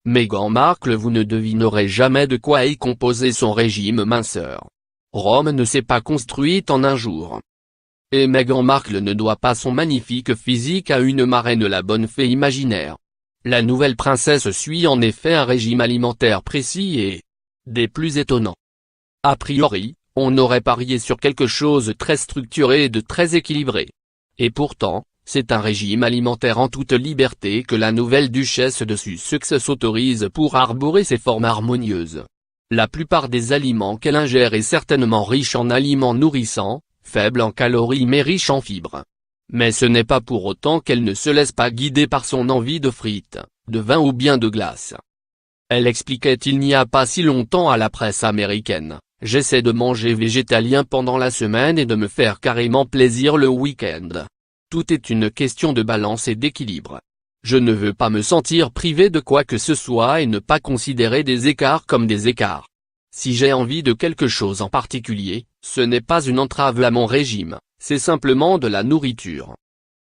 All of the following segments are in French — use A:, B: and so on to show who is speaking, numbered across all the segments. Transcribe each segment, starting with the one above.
A: Meghan Markle. Vous ne devinerez jamais de quoi est composé son régime minceur. Rome ne s'est pas construite en un jour. Et Meghan Markle ne doit pas son magnifique physique à une marraine la bonne fée imaginaire. La nouvelle princesse suit en effet un régime alimentaire précis et des plus étonnants. A priori, on aurait parié sur quelque chose de très structuré et de très équilibré. Et pourtant, c'est un régime alimentaire en toute liberté que la nouvelle duchesse de Sussex s'autorise pour arborer ses formes harmonieuses. La plupart des aliments qu'elle ingère est certainement riche en aliments nourrissants, faible en calories mais riche en fibres. Mais ce n'est pas pour autant qu'elle ne se laisse pas guider par son envie de frites, de vin ou bien de glace. Elle expliquait il n'y a pas si longtemps à la presse américaine: j'essaie de manger végétalien pendant la semaine et de me faire carrément plaisir le week-end. Tout est une question de balance et d'équilibre. Je ne veux pas me sentir privé de quoi que ce soit et ne pas considérer des écarts comme des écarts. Si j'ai envie de quelque chose en particulier, ce n'est pas une entrave à mon régime, c'est simplement de la nourriture.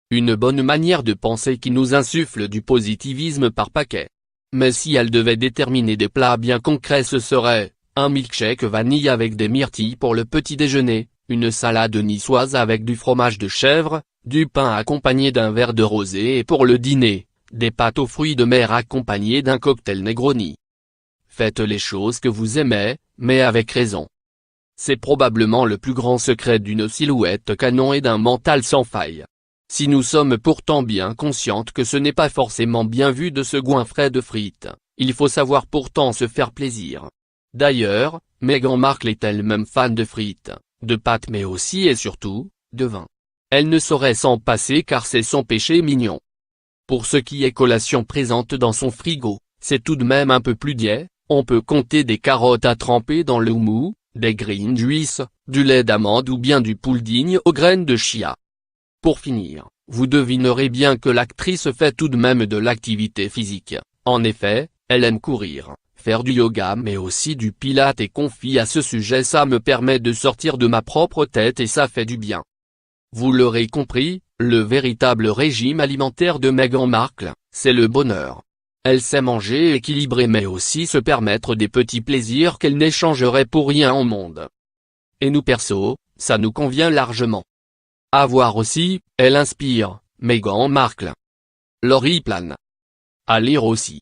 A: Une bonne manière de penser qui nous insuffle du positivisme par paquet. Mais si elle devait déterminer des plats bien concrets, ce serait un milkshake vanille avec des myrtilles pour le petit déjeuner, une salade niçoise avec du fromage de chèvre, du pain accompagné d'un verre de rosé et pour le dîner, des pâtes aux fruits de mer accompagnées d'un cocktail Negroni. Faites les choses que vous aimez, mais avec raison. C'est probablement le plus grand secret d'une silhouette canon et d'un mental sans faille. Si nous sommes pourtant bien conscientes que ce n'est pas forcément bien vu de se goinfrer de frites, il faut savoir pourtant se faire plaisir. D'ailleurs, Meghan Markle est elle-même fan de frites, de pâtes mais aussi et surtout, de vin. Elle ne saurait s'en passer car c'est son péché mignon. Pour ce qui est collation présente dans son frigo, c'est tout de même un peu plus gai. On peut compter des carottes à tremper dans le houmous, des green juice, du lait d'amande ou bien du pudding aux graines de chia. Pour finir, vous devinerez bien que l'actrice fait tout de même de l'activité physique. En effet, elle aime courir, faire du yoga mais aussi du pilates et confie à ce sujet: ça me permet de sortir de ma propre tête et ça fait du bien. Vous l'aurez compris, le véritable régime alimentaire de Meghan Markle, c'est le bonheur. Elle sait manger équilibré mais aussi se permettre des petits plaisirs qu'elle n'échangerait pour rien au monde. Et nous perso, ça nous convient largement. À voir aussi, elle inspire, Meghan Markle. Laurie Plane. À lire aussi.